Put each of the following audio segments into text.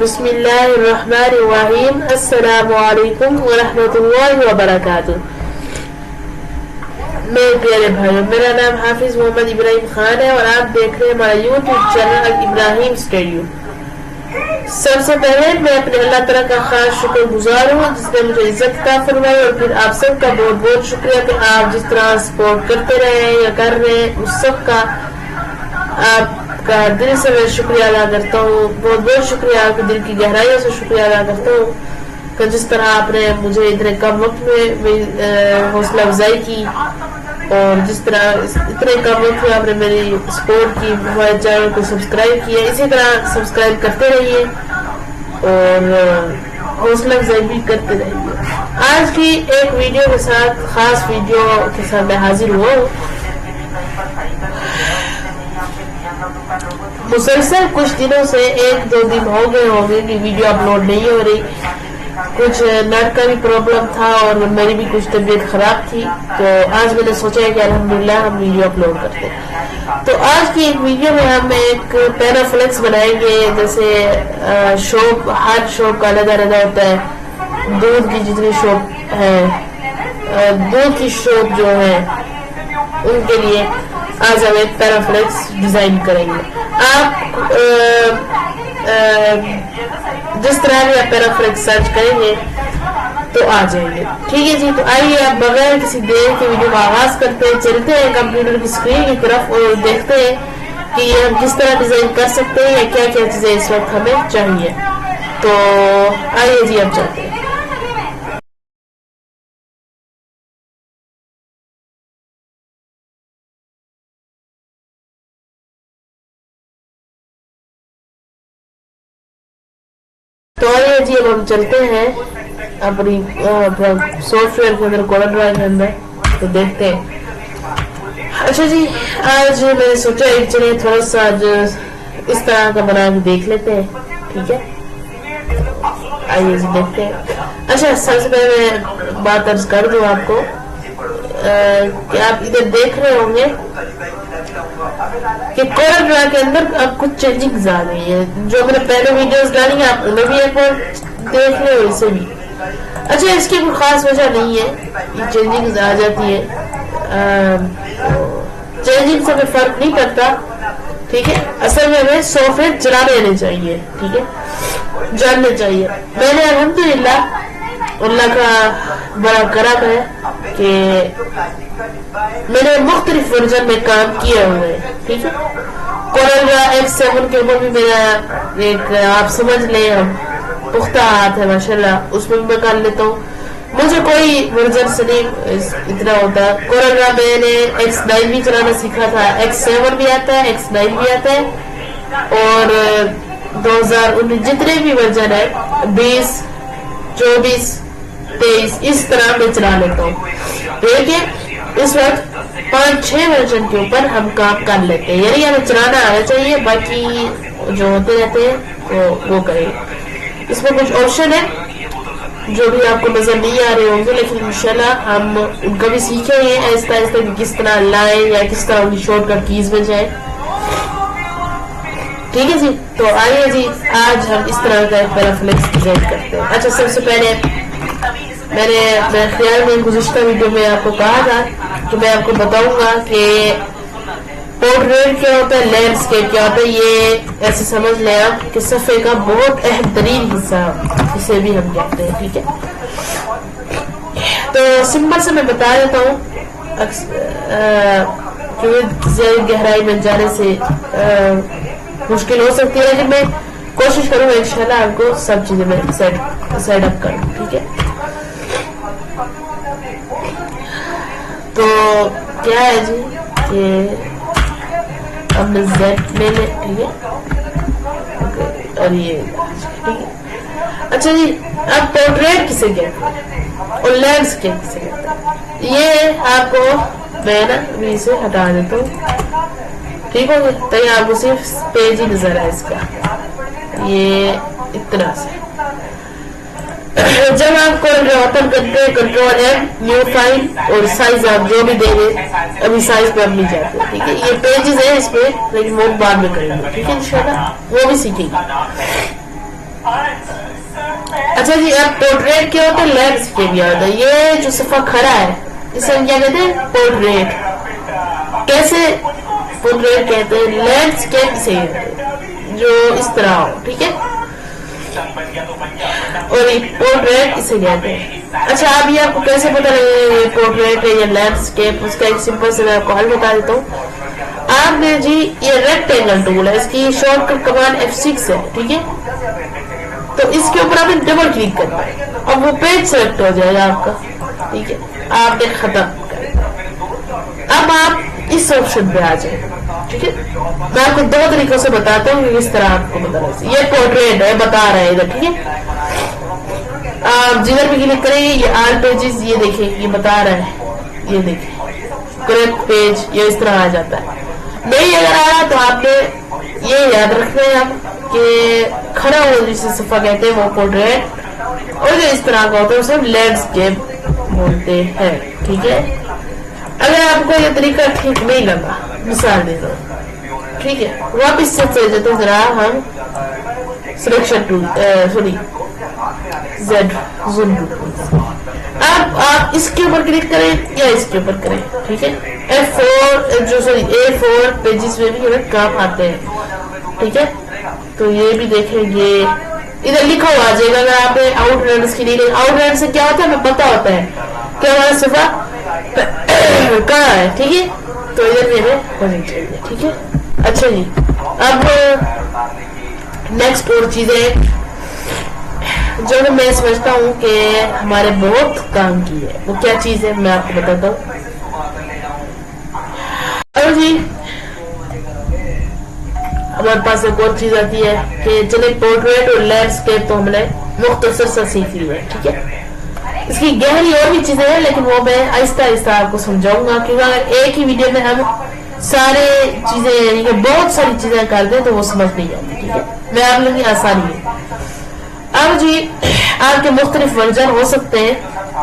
बिस्मिल्लाहिर्रहमानिर्रहीम। अस्सलामु अलैकुम वरहमतुल्लाहि वबरकातुह। मेरे प्यारे भाइयों, मेरा नाम हाफिज मोहम्मद इब्राहिम खान है और आप देख रहे हैं हमारा यूट्यूब चैनल इब्राहिम स्टूडियो। सबसे पहले मैं अपने अल्लाह ताला का खास शुक्रगुजार हूँ जिसने मुझे इज्जत का फरमाई, और फिर आप सबका बहुत बहुत शुक्रिया कि आप जिस तरह सपोर्ट करते रहे या कर रहे हैं उस सब का आपका दिल से मैं शुक्रिया अदा करता हूँ। बहुत बहुत शुक्रिया, आपके दिल की गहराइयों से शुक्रिया अदा करता हूँ कि जिस तरह आपने मुझे इतने कम वक्त में हौसला अफजाई की और जिस तरह इतने कम वक्त में आपने मेरी सपोर्ट की, हमारे चैनल को सब्सक्राइब किया। इसी तरह सब्सक्राइब करते रहिए और हौसला अफजाई भी करते रहिए। आज की एक वीडियो के साथ, खास वीडियो के साथ मैं हाजिर हुआ हूँ। मुसलसल कुछ दिनों से 1-2 दिन हो गए होंगे कि वीडियो अपलोड नहीं हो रही। कुछ नेट का भी प्रॉब्लम था और मेरी भी कुछ तबीयत खराब थी, तो आज मैंने सोचा है कि अल्हम्दुलिल्लाह हम वीडियो अपलोड करते हैं। तो आज की एक वीडियो में हम एक पैराफ्लेक्स बनाएंगे। जैसे शॉप, हर शॉप का अलग अलग होता है। दूध की जितनी शॉप है, दूध की शॉप जो है उनके लिए आज हम एक पैराफ्लेक्स डिजाइन करेंगे। आप जिस तरह भी आप पैराफ्लेक्स सर्च करेंगे तो आ जाएंगे। ठीक है जी, तो आइए आप बगैर किसी देर के वीडियो का आगाज करते हैं, चलते हैं कंप्यूटर की स्क्रीन की तरफ और देखते हैं कि हम किस तरह डिजाइन कर सकते हैं या क्या क्या चीजें इस वक्त हमें चाहिए। तो आइए जी, अब चलते हैं। तो आइए जी, अब हम चलते हैं अपनी सॉफ्टवेयर के अंदर, कोड ड्राइव के अंदर, तो देखते हैं। अच्छा जी, आज मैंने सोचा एक चलिए थोड़ा सा आज इस तरह का बना के देख लेते हैं। ठीक है, आइए जी देखते हैं। अच्छा, सबसे पहले मैं बात अर्ज कर दूं आपको कि आप इधर देख रहे होंगे कि कोड ड्राइव के अंदर अब कुछ चेंजिंग्स आ गई है। जो मैंने पहले वीडियोस डाली है आप उन्हें भी एक बार देख ले, इसे भी। अच्छा, इसकी कोई खास वजह नहीं है, ये चेंजिंग्स आ जाती है। चेंजिंग से कोई फर्क नहीं पड़ता। ठीक है, असल में हमें सॉफ्टवेयर चलाने आने चाहिए। ठीक है, जानने चाहिए। मैंने अल्हम्दुलिल्लाह अल्लाह का बड़ा करम है कि मैंने मुख्तलिफ वर्जन में काम किया हुआ है। ठीक है, कोरल X7 के ऊपर भी मेरा एक, आप समझ लें, हम पुख्ता हाथ है माशाल्लाह, उसमें भी मैं कर लेता हूँ। मुझे कोई वर्जन से नहीं इतना होता। कोरल मैंने X9 भी चलाना सीखा था, X7 भी आता है, X9 भी आता है, और 2019 जितने भी वर्जन है, 20, 24, 23 इस तरह मैं चला लेता हूँ। लेकिन इस वक्त 5-6 वर्जन के ऊपर हम काम कर लेते हैं, यानी हमें चलाना आना चाहिए, बाकी जो होते रहते हैं तो वो करेंगे। इसमें कुछ ऑप्शन है जो भी आपको नजर नहीं आ रहे होंगे, लेकिन इंशाल्लाह हम उनका भी सीखेंगे आहिस्ता आहिस्ता कि किस तरह लाए या किस तरह उनकी शॉर्टकट कीज में जाए। ठीक है जी, तो आइए जी, आज हम इस तरह का पैराफ्लेक्स डिजाइन करते हैं। अच्छा, सबसे पहले मैंने मेरे ख्याल में गुज़िश्ता वीडियो में आपको कहा था कि मैं आपको बताऊंगा कि पोर्ट्रेट क्या होता है, लैंडस्केप क्या होता है। ये ऐसे समझ लें आप कि सफ़े का बहुत अहम तरीन हिस्सा इसे भी हम कहते हैं। ठीक है, तो सिंपल से मैं बता देता हूँ कि गहराई में जाने से मुश्किल हो सकती है, लेकिन मैं कोशिश करूंगा इंशाल्लाह आपको सब चीजें मैं सेट अप करूँ। ठीक है, तो क्या है जी कि हमने Z ले ले। ठीक है, और ये ठीक है। अच्छा जी, अब पोर्ट्रेट किसे कहते हैं और लैंडस्केप किसे कहते हैं, ये आपको मैं ना इसे हटा देता हूँ। ठीक हो गया, तो ये आपको सिर्फ पेज ही नजर है इसका, ये इतना से। जब आपको ओपन करते हैं कंट्रोल M, न्यू फाइल, और साइज आप जो भी देंगे, अभी साइज पे हम नहीं जाते। ठीक है, ये पेजेस है इसमें, लेकिन वो बाद में करेंगे। ठीक है, इंशाल्लाह वो भी सीखेंगे। अच्छा जी, अब पोर्ट्रेट क्या होता है, लैंडस्केप क्या होता है। ये जो सफा खड़ा है इसे हम क्या कहते हैं, पोर्ट्रेट। कैसे पोर्ट्रेट कहते हैं, लैंडस्केप से जो इस तरह हो, ठीक है, और ये पोर्ट्रेट इसे कहते हैं। अच्छा, अब ये आपको कैसे पता लगेगा ये पोर्ट्रेट है या लैंडस्केप, उसका एक सिंपल से मैं आपको हल बता देता हूँ। आपने जी ये रेक्टेंगल टूल है, इसकी शॉर्टकट कमांड F6 है, ठीक है, तो इसके ऊपर आपने डबल क्लिक करना है, अब वो पेज सेलेक्ट हो जाएगा आपका, ठीक है, आपने खत्म। अब आप इस ऑप्शन पे आ जाए, ठीक है, मैं आपको दो तरीकों से बताता हूँ किस तरह आपको बताना। ये पोर्ट्रेट है, बता रहे हैं इधर, ठीक है, आप जिधर भी क्लिक करेंगे ये आल पेजेस, ये देखिए ये बता रहा है, ये देखिए करेक्ट पेज, ये इस तरह आ जाता है। नहीं अगर आ रहा तो आपने ये याद रखना है आप कि खड़ा हो जिसे सफा कहते हैं वो पोर्ट्रेट, और जो इस तरह का होता है उसे लैंडस्केप बोलते हैं, ठीक है। अगर आपको ये तरीका ठीक नहीं लगा, मिसाल दे दो, ठीक है, वापिस से चले जाते जरा हम selection tool, sorry Z zoom tool. अब आप इसके ऊपर क्लिक करें या इसके ऊपर करें, ठीक है, F4 जो सॉरी A4 पेजेस में भी हमें काम आते हैं, ठीक है, तो ये भी देखेंगे इधर लिखा हुआ आ जाएगा। अगर आपने आउटलाइन की नहीं, आउटलाइन से क्या होता है हमें पता होता है कि हमारा सिफा कहाँ है, ठीक है, तो इधर भी हमें होनी चाहिए, ठीक है। अच्छा जी, अब नेक्स्ट और चीजें जो मैं समझता हूँ कि हमारे बहुत काम की है, वो क्या चीज है मैं आपको बताता हूँ। और जी हमारे पास एक और चीज आती है कि चले पोर्ट्रेट और लैंडस्केप तो हमने मुख्तसर सा सीख लिया है, ठीक है, इसकी गहरी और भी चीजें हैं लेकिन वो मैं आहिस्ता आहिस्ता आपको समझाऊंगा, क्योंकि अगर एक ही वीडियो में हम सारे चीजें यानी कि बहुत सारी चीजें कर दें तो वो समझ नहीं आती, ठीक है, मैं आप लोगों की आसानी है। अब जी आपके मुख्तलिफ वर्जन हो सकते हैं,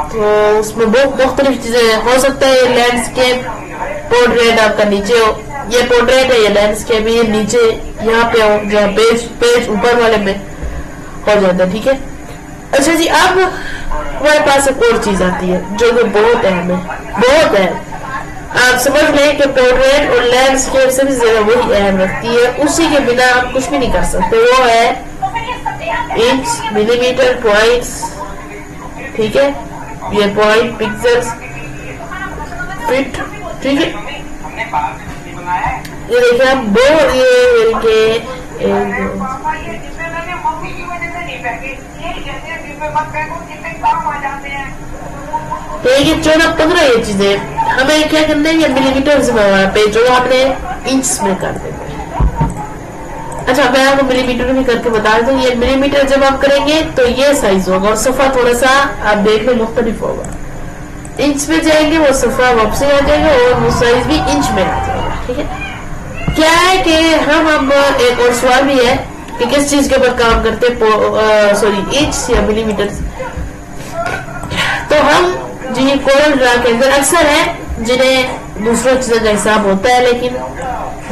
तो उसमें बहुत मुख्तलिफ चीजें हो सकता है। लैंडस्केप पोर्ट्रेट आपका नीचे हो, ये पोर्ट्रेट है, ये लैंडस्केप ये नीचे यहाँ पे हो, जहाँ पेज ऊपर वाले में हो जाता है, ठीक है। अच्छा जी, अब हमारे पास एक और चीज आती है जो कि बहुत अहम है, बहुत अहम। आप समझ लें कि पोर्ट्रेट और लैंडस्केप से भी ज्यादा वही अहम रखती है, उसी के बिना आप कुछ भी नहीं कर सकते, वो है इंच, मिलीमीटर, पॉइंट्स, ठीक है, ये पॉइंट, पिक्सेल्स, फीट, ठीक है। ये देखिए आप दो ये 14-15 ये चीजें हमें क्या करना है, ये मिलीमीटर पे जो आपने इंच में कर देते हैं। अच्छा, मैं आपको मिलीमीटर में करके बता दूं, ये मिलीमीटर जब आप करेंगे तो ये साइज होगा और सफा थोड़ा सा आप देखने मुख्तलिफ होगा। इंच में जाएंगे वो सफा वापसी आ जाएगा और वो साइज भी इंच में आ जाएगा, ठीक है। क्या है कि हम एक और सवाल भी है कि किस चीज के ऊपर काम करते हैं, सॉरी इंच या मिलीमीटर, तो हम जिन्हें कोरल ड्रा के अंदर अक्सर है जिन्हें दूसरों चीजों का हिसाब होता है, लेकिन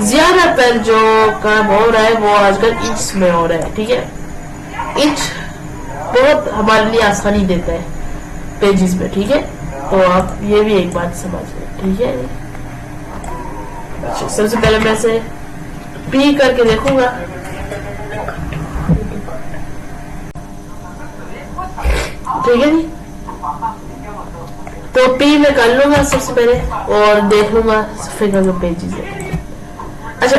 ज्यादातर जो काम हो रहा है वो आजकल इंच में हो रहा है, ठीक है। इंच बहुत हमारे लिए आसानी देता है पेजेस में, ठीक है, तो आप ये भी एक बात समझ लें, ठीक है। अच्छा, सबसे पहले मैं से पी करके देखूंगा, ठीक है जी, तो पी में कर लूंगा सबसे पहले और देख लूंगा सफे का जो पेजेस है। अच्छा,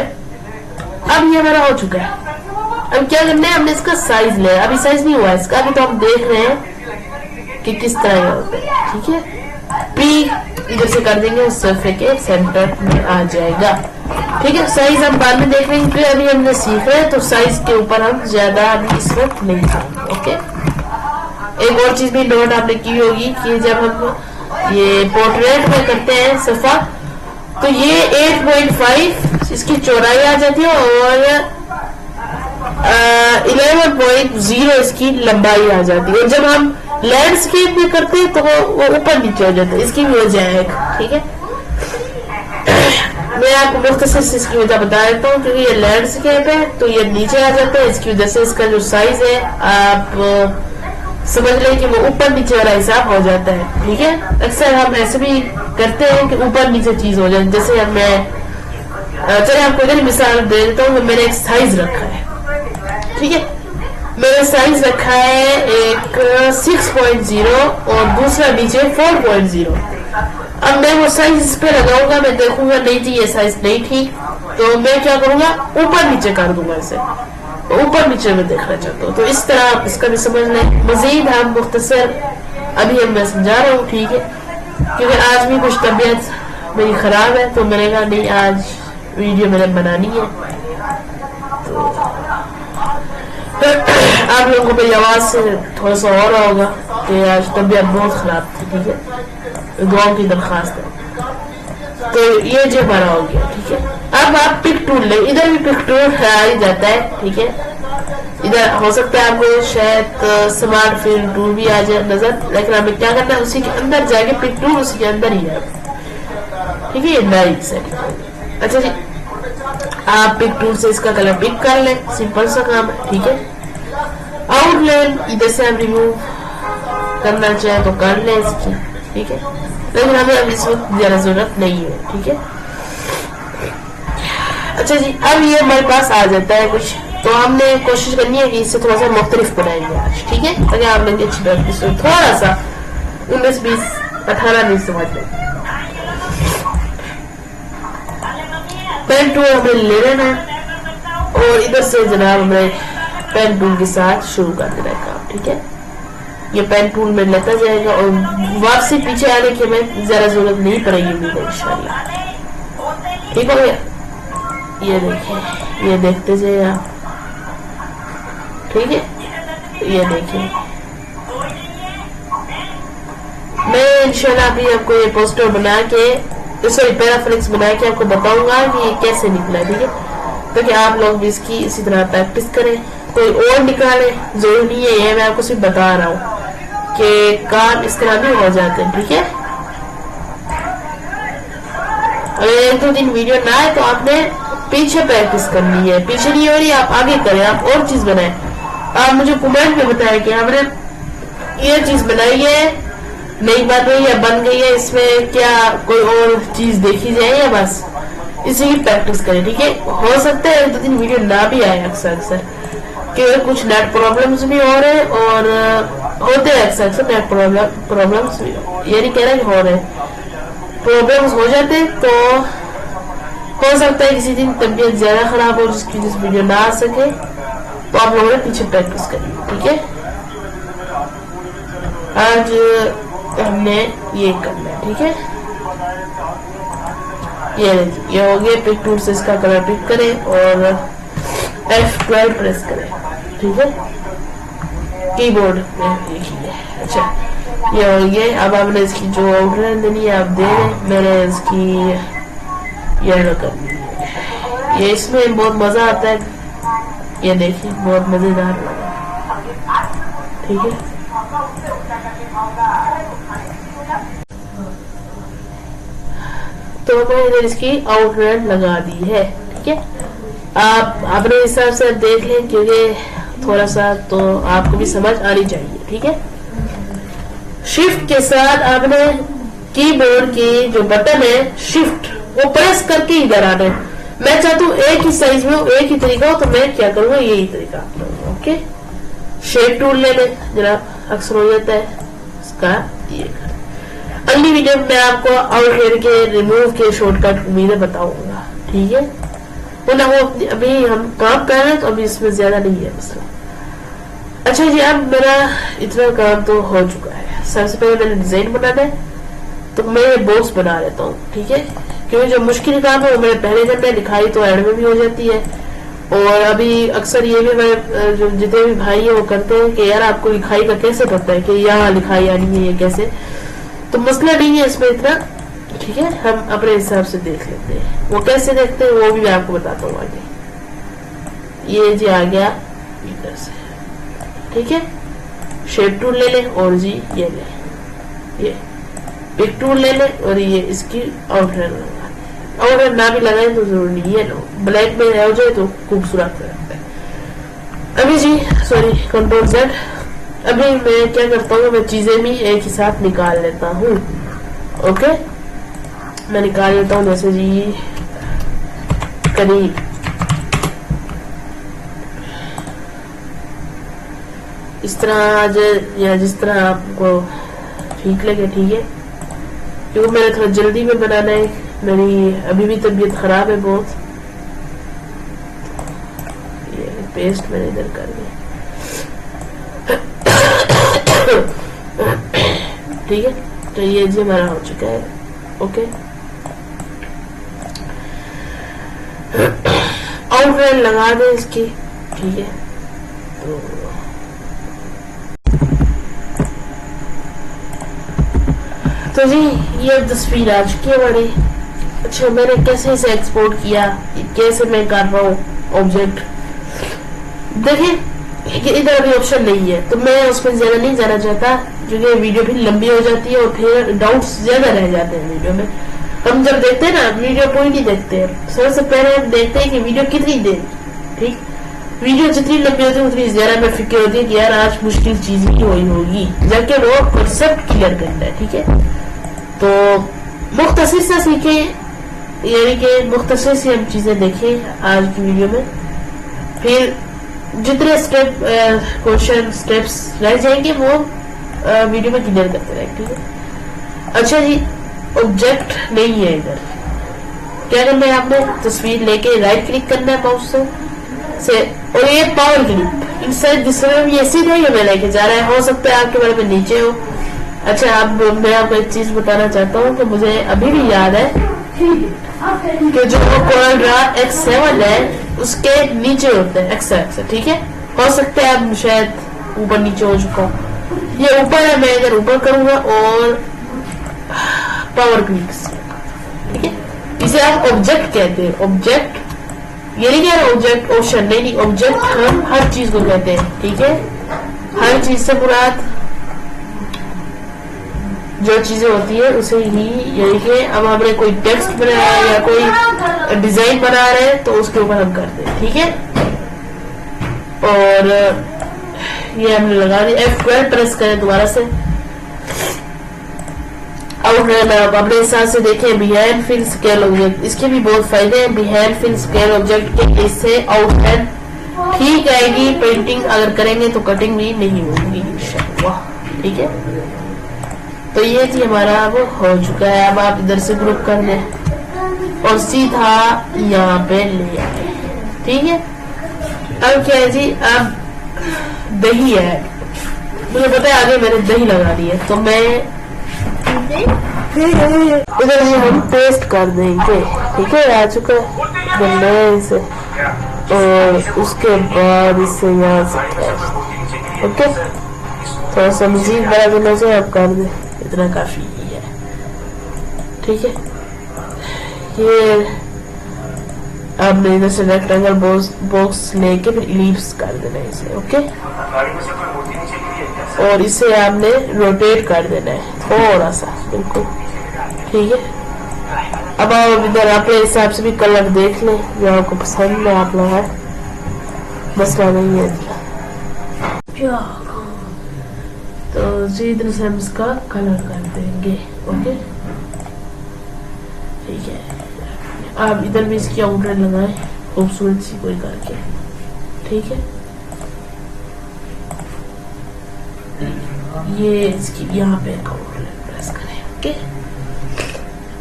अब ये हमारा हो चुका है, अब क्या करना है, हमने इसका साइज लिया, अभी साइज नहीं हुआ इसका, अभी तो हम देख रहे हैं कि किस तरह का होता है, ठीक है। पी इधर से कर देंगे, उस सफे के सेंटर में आ जाएगा, ठीक है। साइज हम बाद में देख लेंगे, अभी हमने सीख रहे हैं तो साइज के ऊपर हम ज्यादा अभी इस वक्त नहीं जाएंगे, ओके। एक और चीज भी नोट आपने की होगी कि जब हम ये पोर्ट्रेट में करते हैं सफा, तो ये 8.5 इसकी चौड़ाई आ जाती है और 11.0 इसकी लंबाई आ जाती है। जब हम लैंडस्केप में करते हैं तो वो ऊपर नीचे हो जाता है, इसकी भी वजह है, ठीक है। मैं आपको मुख्तसर से इसकी वजह बता देता हूँ, क्योंकि ये लैंडस्केप है तो ये नीचे आ जाता है, इसकी वजह से इसका जो साइज है आप समझ लें कि वो ऊपर नीचे वाला हिसाब हो जाता है। ठीक है, अक्सर हम ऐसे भी करते हैं कि ऊपर नीचे चीज हो जाए। जैसे मैं चलिए आपको इधर मिसाल दे देता हूँ। मैंने एक साइज रखा है, ठीक है, मैंने साइज रखा है एक 6.0 और दूसरा नीचे 4.0। अब मैं वो साइज इस पे लगाऊंगा, मैं देखूंगा नहीं जी ये साइज नहीं ठीक, तो मैं क्या करूंगा ऊपर नीचे कर दूंगा इसे, ऊपर नीचे में देखना चाहता हूँ। तो इस तरह आप इसका भी समझ लें। मजीद हम मुख्तसर अभी मैं समझा रहा हूँ, ठीक है, क्योंकि आज भी कुछ तबीयत मेरी खराब है तो मैंने कहा नहीं आज वीडियो मैंने बनानी है। तो आप लोगों को मेरी आवाज से थोड़ा सा और होगा कि आज तबीयत बहुत खराब थी, ठीक है, दुआओं की दरखास्त है। तो ये जो हमारा हो गया, ठीक है। अब आप पिक टूल ले, इधर भी पिक टूल आ ही जाता है, ठीक है, इधर हो सकता है आपको शायद स्मार्ट फिल टूल भी आ जाए नजर, लेकिन हमें क्या करना है उसी के अंदर जाके पिक टूल उसी के अंदर ही है, ठीक है, ये नाइस है। अच्छा जी, आप पिक टूल से इसका कलर पिक कर लें, सिंपल सा काम है, ठीक है। आउटलाइन इधर से आप रिमूव करना चाहे तो कर लें इसकी, ठीक है, लेकिन हमें अब इस वक्त ज्यादा जरूरत नहीं है, ठीक है। अच्छा जी, अब ये हमारे पास आ जाता है कुछ, तो हमने कोशिश करनी है कि इससे थोड़ा सा मुख्तलिफ बनाएंगे आज, ठीक है, ताकि आप लोग अच्छी प्रैक्टिस हो, थोड़ा सा 19, 20, 18 नहीं समझ लें। पेन टूल हमें ले लेना है और इधर से जनाब हमें पेन टूल के साथ शुरू कर देना है काम, ठीक है। ये पेन टूल में लेता जाएगा और वापसी पीछे आने की हमें ज्यादा जरूरत नहीं पड़ेगी इंशाल्लाह, ठीक हो गया। ये देखिए, ये देखते जाइए आप, ठीक है, ये देखिए मैं इंशाल्लाह अभी आपको ये पोस्टर बना के सॉरी पैराफ्लिक्स बना के आपको बताऊंगा कि ये कैसे निकला, ठीक है, ताकि आप लोग भी इसकी इसी तरह प्रैक्टिस करें, कोई और निकाले, जरूरी नहीं है, ये मैं आपको सिर्फ बता रहा हूँ कि काम इस तरह भी हो जाते हैं, ठीक है। अगर 1-2 दिन वीडियो ना आए तो आपने पीछे प्रैक्टिस करनी है, पीछे नहीं हो रही आप आगे करें, आप और चीज बनाए। आप मुझे कमेंट में बताएं कि हमने ये चीज बनाई है, नहीं बन रही है, बन गई है, इसमें क्या कोई और चीज देखी जाए या बस इसी की प्रैक्टिस करें, ठीक है। हो सकता है 1-2 दिन वीडियो ना भी आए अक्सर क्योंकि कुछ नेट प्रॉब्लम्स भी हो रहे हैं और होते हैं अक्सर नेट प्रॉब्लम्स भी, ये नहीं कह रहा कि हो रहे प्रॉब्लम्स हो जाते, तो हो सकता है किसी दिन तबीयत ज्यादा खराब हो जिसकी वीडियो ना आ सके, तो आप लोगों ने पीछे प्रैक्टिस करिए, ठीक है। आज हमने ये करना है, ठीक है। ये देखिए ये हो गया, पिक टूल से इसका कलर पिक करें और F12 प्रेस करें, ठीक है, कीबोर्ड में देखिए। अच्छा ये हो गया, अब आपने इसकी जो आउटलाइन देनी है आप दे दें, मैंने इसकी ये कर दी है, ये इसमें बहुत मजा आता है, ये देखिए बहुत मजेदार लगा, ठीक है। तो मैंने इसकी आउटलाइन लगा दी है, ठीक है। आप अपने हिसाब से देख लें क्योंकि थोड़ा सा तो आपको भी समझ आनी चाहिए, ठीक है। शिफ्ट के साथ आपने कीबोर्ड की जो बटन है शिफ्ट वो प्रेस करके इधर आना। मैं चाहता हूँ एक ही साइज में हो, एक ही तरीका हो, तो मैं क्या करूँगा यही तरीका, ओके। शेप टूल ले लें, जरा अक्सर हो जाता है इसका ये। अगली वीडियो में मैं आपको आउटलाइन के रिमूव के शॉर्टकट उम्मीदें बताऊंगा, ठीक है। वो ना वो अभी हम काम कर रहे हैं तो अभी इसमें ज्यादा नहीं है मसला। अच्छा जी, अब मेरा इतना काम तो हो चुका है। सबसे पहले मैंने डिजाइन बनाना है, तो मैं ये बॉक्स बना लेता हूँ, ठीक है, क्योंकि जो मुश्किल काम है वो मैंने पहले करना है, लिखाई तो एंड में भी हो जाती है। और अभी अक्सर ये भी मेरे जो जितने भी भाई है वो करते हैं कि यार आपको लिखाई का कैसे पता है कि यहाँ लिखाई आनी है, ये कैसे, तो मसला नहीं है इसमें इतना, ठीक है, हम अपने हिसाब से देख लेते हैं। वो कैसे देखते हैं वो भी मैं आपको बताता हूँ आगे। ये जी आ गया इधर से, ठीक है। शेप टूल ले लें और जी ये ले, ये पिक टूल ले लें और ये इसकी आउटलाइन लगा और अगर ना भी लगाए तो जरूरी नहीं है, लो ब्लैक में हो जाए तो खूबसूरत लगता है। अभी जी सॉरी कंट्रोल Z। अभी मैं क्या करता हूँ, मैं चीजें भी एक ही साथ निकाल लेता हूँ। ओके मैं निकाल लेता हूँ, जैसे जी करीब इस तरह आज या जिस तरह आपको ठीक लगे, ठीक है। क्योंकि मैंने थोड़ा जल्दी में बनाना है, मेरी अभी भी तबीयत खराब है बहुत। ये पेस्ट मैंने इधर कर दिया, ठीक है। तो ये जी हमारा हो चुका है। ओके आउटलाइन लगा दें इसकी, ठीक है। तो जी ये तस्वीर आ चुकी है बड़ी। अच्छा मैंने कैसे इसे एक्सपोर्ट किया, कैसे मैं कर रहा हूँ ऑब्जेक्ट, देखिए इधर भी ऑप्शन नहीं है, तो मैं उसमें ज्यादा नहीं जाना चाहता क्योंकि वीडियो भी लंबी हो जाती है और फिर डाउट्स ज्यादा रह जाते हैं वीडियो में। हम जब देखते हैं ना वीडियो पूरी नहीं देखते हैं, सबसे पहले हम देखते हैं कि वीडियो कितनी देर, ठीक। वीडियो जितनी लंबी होती है उतनी ज्यादा में फिक्र होती है कि यार आज मुश्किल चीज ही हुई होगी, जबकि वो कॉन्सेप्ट क्लियर करना है, ठीक है। तो मुख्तसर से सीखे, यानी कि मुख्तसर से हम चीजें देखें आज की वीडियो में, फिर जितने स्टेप क्वेश्चन स्टेप्स रह जाएंगे वो वीडियो में क्लियर करते रहेंगे, ठीक है। अच्छा जी ऑब्जेक्ट नहीं है इधर, क्या करना है आपने, तस्वीर लेके राइट क्लिक करना है माउस से और ये power click inside this room, ये सीधा ही हमें लेके जा रहा है। हो सकता है आपके बारे में नीचे हो। अच्छा अब मैं आपको एक चीज बताना चाहता हूँ कि मुझे अभी भी याद है कि जो कोरल ड्रा X7 है उसके नीचे होते हैं X, ठीक है। हो सकता है अब शायद ऊपर नीचे हो चुका हूँ, ये ऊपर है, मैं इधर ऊपर करूंगा और पावर क्लिक, ठीक है। इसे आप ऑब्जेक्ट कहते हैं, ऑब्जेक्ट ये नहीं कह रहा ऑब्जेक्ट ऑप्शन नहीं, ऑब्जेक्ट हम हर चीज को कहते हैं, ठीक है। हर चीज से मुराद जो चीजें होती है उसे ही, यानी कि अब हमने कोई टेक्स्ट बना रहा है या कोई डिजाइन बना रहे हैं तो उसके ऊपर हम करते हैं, ठीक है। और ये हमने लगा दिया, F12 प्रेस करें दोबारा से। आउटलाइन आप अपने हिसाब से देखें, बिहाइंड फिल स्केल ऑब्जेक्ट, इसके भी बहुत फायदे हैं। बिहाइंड फिल स्केल ऑब्जेक्ट के इससे आउटलाइन ठीक आएगी, पेंटिंग अगर करेंगे तो कटिंग भी नहीं होगी इंशाअल्लाह, ठीक है। तो ये जी हमारा अब हो चुका है। अब आप इधर से ग्रुप कर लें और सीधा यहाँ पे ले आए, ठीक है। अब क्या है जी, अब दही है, मुझे पता है आगे मैंने दही लगा दी है, तो मैं इधर जी हम पेस्ट कर देंगे, ठीक है। आ चुका है इसे और उसके बाद इसे यहाँ से ओके थोड़ा सा मजीद बड़ा देना से आप कर दे, इतना काफी है, ठीक है। ये आपने इधर से रेक्टेंगल बॉक्स लेके फिर इलिप्स कर देना है इसे, ओके। और इसे आपने रोटेट कर देना है थोड़ा सा, बिल्कुल ठीक है। अब आप इधर अपने हिसाब से भी कलर देख लें जो आपको पसंद है, आप लगा मसला नहीं है। तो जी इधर से हम इसका कलर कर देंगे, ओके ठीक है। आप इधर भी इसकी आउटलाइन लगाएं खूबसूरत सी कोई करके, ठीक है। ये इसकी यहाँ पे आउटलाइन प्रेस करें, ओके।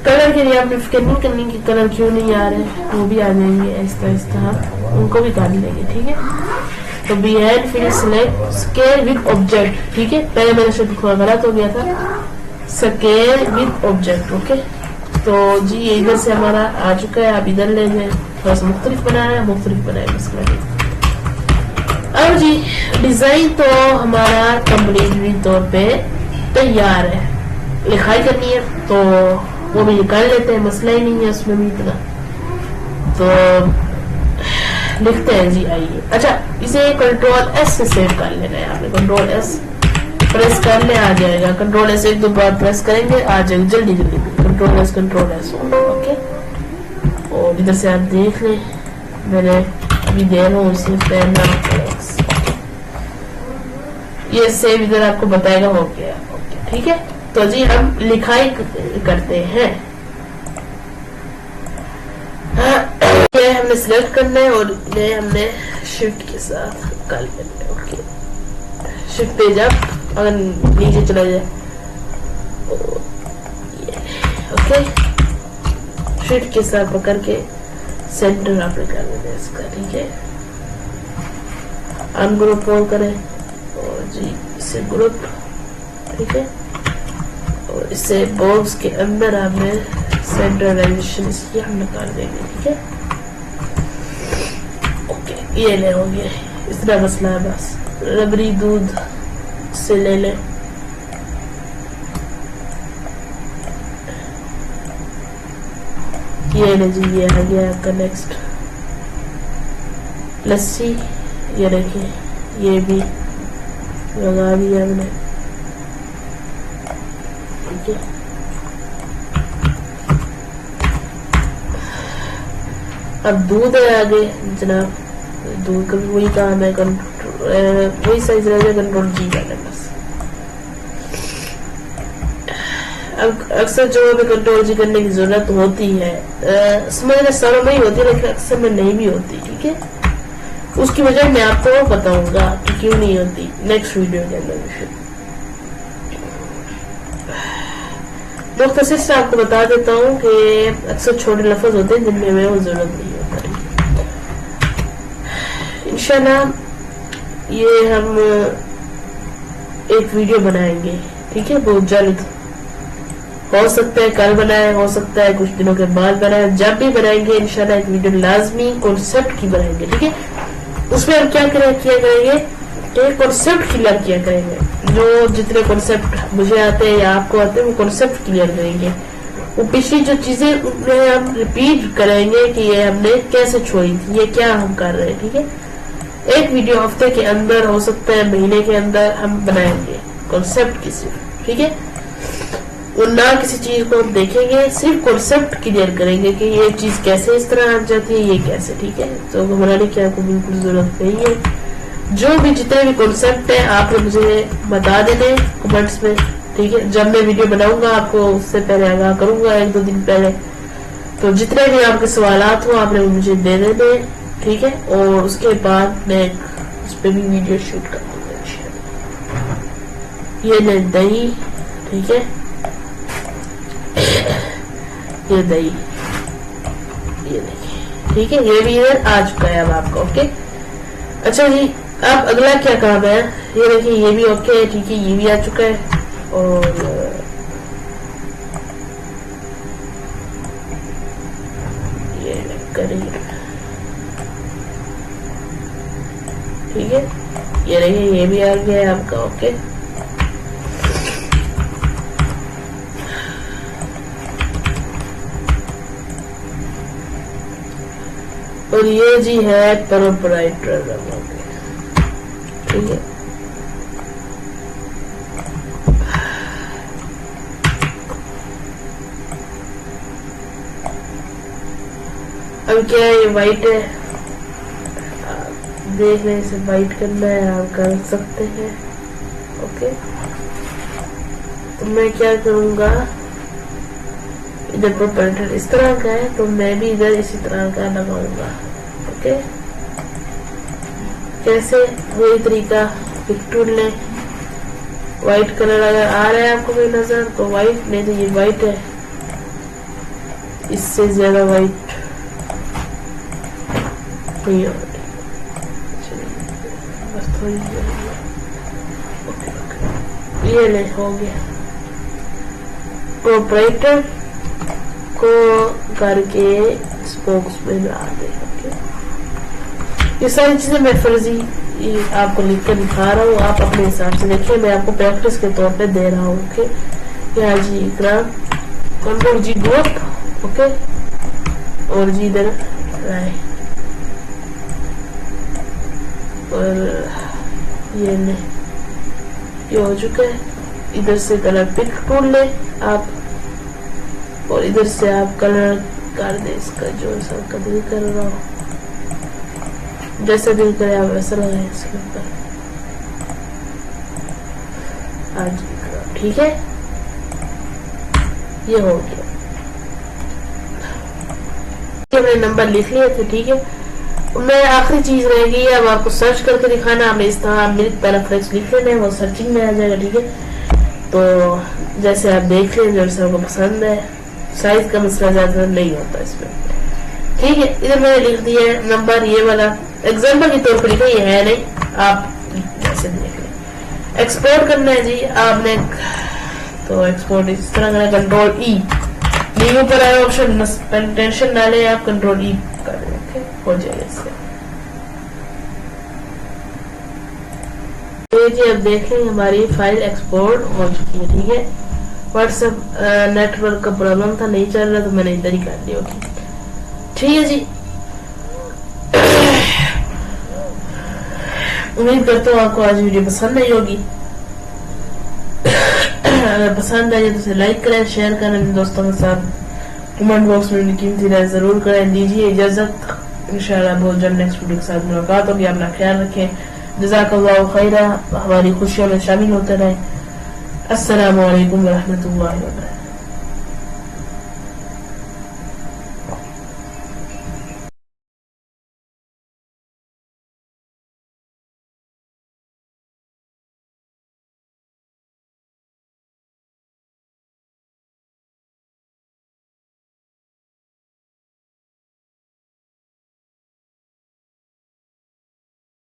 कलर के लिए आपने फिक्र नहीं करनी कि कलर क्यों नहीं आ रहे, वो भी आ जाएंगे आहिस्ता आहिस्ता, उनको भी काट लेंगे, ठीक है। तो behind fill select scale with object, ठीक है। पहले मैंने शब्द थोड़ा गलत हो गया था, स्केल विद ऑब्जेक्ट, ओके। तो जी इधर से हमारा आ चुका है, आप इधर ले जाए, थोड़ा सा मुख्तलिफ बनाना है, मुख्तलिफ बनाए मसला नहीं। अब जी डिजाइन तो हमारा कंप्लीटली तौर पे तैयार है, लिखाई करनी है तो वो भी निकाल लेते हैं, मसला ही नहीं है उसमें भी इतना, तो लिखते हैं जी आइए। अच्छा इसे कंट्रोल एस से सेव कर लेना है, आपने कंट्रोल एस प्रेस कर ले, आ जाएगा। कंट्रोल एस एक दो बार प्रेस करेंगे आ जाएगा जल्दी जल्दी, कंट्रोल एस ओके। इधर से आप देख लें, मैंने अभी दे रहा हूँ उसी पैना ये सेव इधर आपको बताएगा हो गया। ओके ठीक है, तो जी हम लिखाई करते हैं। ये हमने सिलेक्ट करना है और ये हमने शिफ्ट के साथ कर लेना है। ओके शिफ्ट पे जब अगर नीचे चला जाए, ओके शिफ्ट के साथ पकड़ के सेंटर आपने कर लेना है इसका। ठीक है, अनग्रुप ऑल करें और जी इसे ग्रुप। ठीक है, और इसे बॉक्स के अंदर आपने सेंट्रलाइजेशन इसकी हम निकाल देंगे। ठीक है, ओके ये ले हो गया, इतना मसला है बस। रबड़ी दूध से ले ले, ये ले जी ये आ गया आपका। नेक्स्ट लस्सी, ये देखिए ये भी लगा दिया हमने। ठीक है, अब दूध है आगे जनाब, दूध का भी वही काम है, वही साइज रह जाए, कंट्रोल जी करना बस। अब अक्सर जो हमें कंट्रोल जी करने की जरूरत होती है, समझने सारों में ही होती है लेकिन अक्सर में नहीं भी होती। ठीक है, उसकी वजह मैं आपको बताऊंगा कि क्यों नहीं होती नेक्स्ट वीडियो के अंदर। मुख्तसर से आपको बता देता हूँ कि अक्सर छोटे लफ्ज होते हैं जिनमें हमें वो जरूरत नहीं होती। इंशाल्लाह ये हम एक वीडियो बनाएंगे। ठीक है, बहुत जल्द, हो सकता है कल बनाए, हो सकता है कुछ दिनों के बाद बनाए। जब भी बनाएंगे इंशाल्लाह एक वीडियो लाजमी कॉन्सेप्ट की बनाएंगे। ठीक है, उसमें हम क्या किया करेंगे, कॉन्सेप्ट क्लियर किया करेंगे। जो जितने कॉन्सेप्ट मुझे आते हैं या आपको आते हैं वो कॉन्सेप्ट क्लियर करेंगे। वो पिछली जो चीजें उनमें हम रिपीट करेंगे कि ये हमने कैसे छोड़ी थी, ये क्या हम कर रहे हैं। ठीक है, एक वीडियो हफ्ते के अंदर, हो सकता है महीने के अंदर हम बनाएंगे कॉन्सेप्ट की सिर्फ। ठीक है, और ना किसी चीज को हम देखेंगे, सिर्फ कॉन्सेप्ट क्लियर करेंगे कि ये चीज कैसे इस तरह आ जाती है, ये कैसे। ठीक है, तो घबराने की आपको बिल्कुल जरूरत नहीं है। जो भी जितने भी कॉन्सेप्ट है आपने मुझे बता देने कमेंट्स में। ठीक है, जब मैं वीडियो बनाऊंगा आपको उससे पहले आगाह करूंगा, 1-2 दिन पहले। तो जितने भी आपके सवालात हो आपने मुझे दे देने। ठीक है, और उसके बाद मैं उस पर भी वीडियो शूट कर दूंगा। ये ले दही, ठीक है, ये दही, ये देखिए। ठीक है, ये भी इधर आ चुका है अब आपका। ओके, अच्छा जी, अब अगला क्या काम है, ये देखिए ये भी ओके है। ठीक है, ये भी आ चुका है। और ये करिए, ठीक है, ये देखिए ये भी आ गया है आपका। ओके, और ये जी है प्रोप्राइटर। ठीक है, अब क्या है, ये वाइट है, देख रहे इसे वाइट करना है, आप कर सकते हैं। ओके, तो मैं क्या करूंगा, इधर प्रोप्राइटर इस तरह का है तो मैं भी इधर इसी तरह का लगाऊंगा। ओके, कैसे, वही तरीका, पिक टूल लें, व्हाइट कलर अगर आ रहा है आपको कोई नजर तो व्हाइट, नहीं तो ये व्हाइट है, इससे ज्यादा व्हाइट नहीं हो रही, बस थोड़ी। ये ले हो गया, प्रोप्राइटर को करके स्पोक्स में ला दे। ये सारी चीजें मैं फर्जी आपको लिख कर दिखा रहा हूँ, आप अपने हिसाब से देखिए, मैं आपको प्रैक्टिस के तौर पे दे रहा हूँ। ओके, यहाँ जी इकराम, कंट्रोल जी ग्रुप, ओके, और जी इधर राय, और ये हो चुका है। इधर से कलर पिक टूल ले आप, और इधर से आप कलर कर दे इसका जो सबका दिल कर रहा हो, जैसा दिल करे आप वैसा लगाए इसके ऊपर। आज ठीक है, ये हो गया। हमने नंबर लिख लिए थे, ठीक है। मैं आखिरी चीज रहेगी अब आपको सर्च करके दिखाना। आपने इस तरह मिल्क पैराफ्लेक्स लिख लेना है, वो सर्चिंग में आ जाएगा, ठीक है। तो जैसे आप देख लें, जो सबको पसंद है, साइज का मसला ज्यादा नहीं होता इसमें, ठीक है। इधर मैंने लिख दिया नंबर, ये वाला एग्जाम्पल के तौर पर लिखा, ये है नहीं, आप जैसे देख लें। एक्सपोर्ट करना है जी आपने, तो एक्सपोर्ट इस तरह करना, कंट्रोल ई, नीचे पर आया ऑप्शन, टेंशन ना ले आप, कंट्रोल ई कर दें, हो जाएगा इससे। तो जी अब देख लें हमारी फाइल एक्सपोर्ट हो चुकी है, ठीक है। व्हाट्सएप नेटवर्क का प्रॉब्लम था, नहीं चल रहा, तो मैंने इधर ही कर लिया, ठीक है जी। उम्मीद करता हूँ आपको आज वीडियो पसंद आई होगी। अगर पसंद आई तो उसे लाइक करें, शेयर करें दोस्तों के साथ, कमेंट बॉक्स में कीमती राय जरूर करें। दीजिए इजाजत, इंशाल्लाह बहुत जल्द नेक्स्ट वीडियो के साथ मुलाकात होगी। अपना ख्याल रखें, जज़ाकल्लाहु खैरा, हमारी खुशियों में शामिल होते रहें। अस्सलामु अलैकुम व रहमतुल्लाहि व बरकातहू।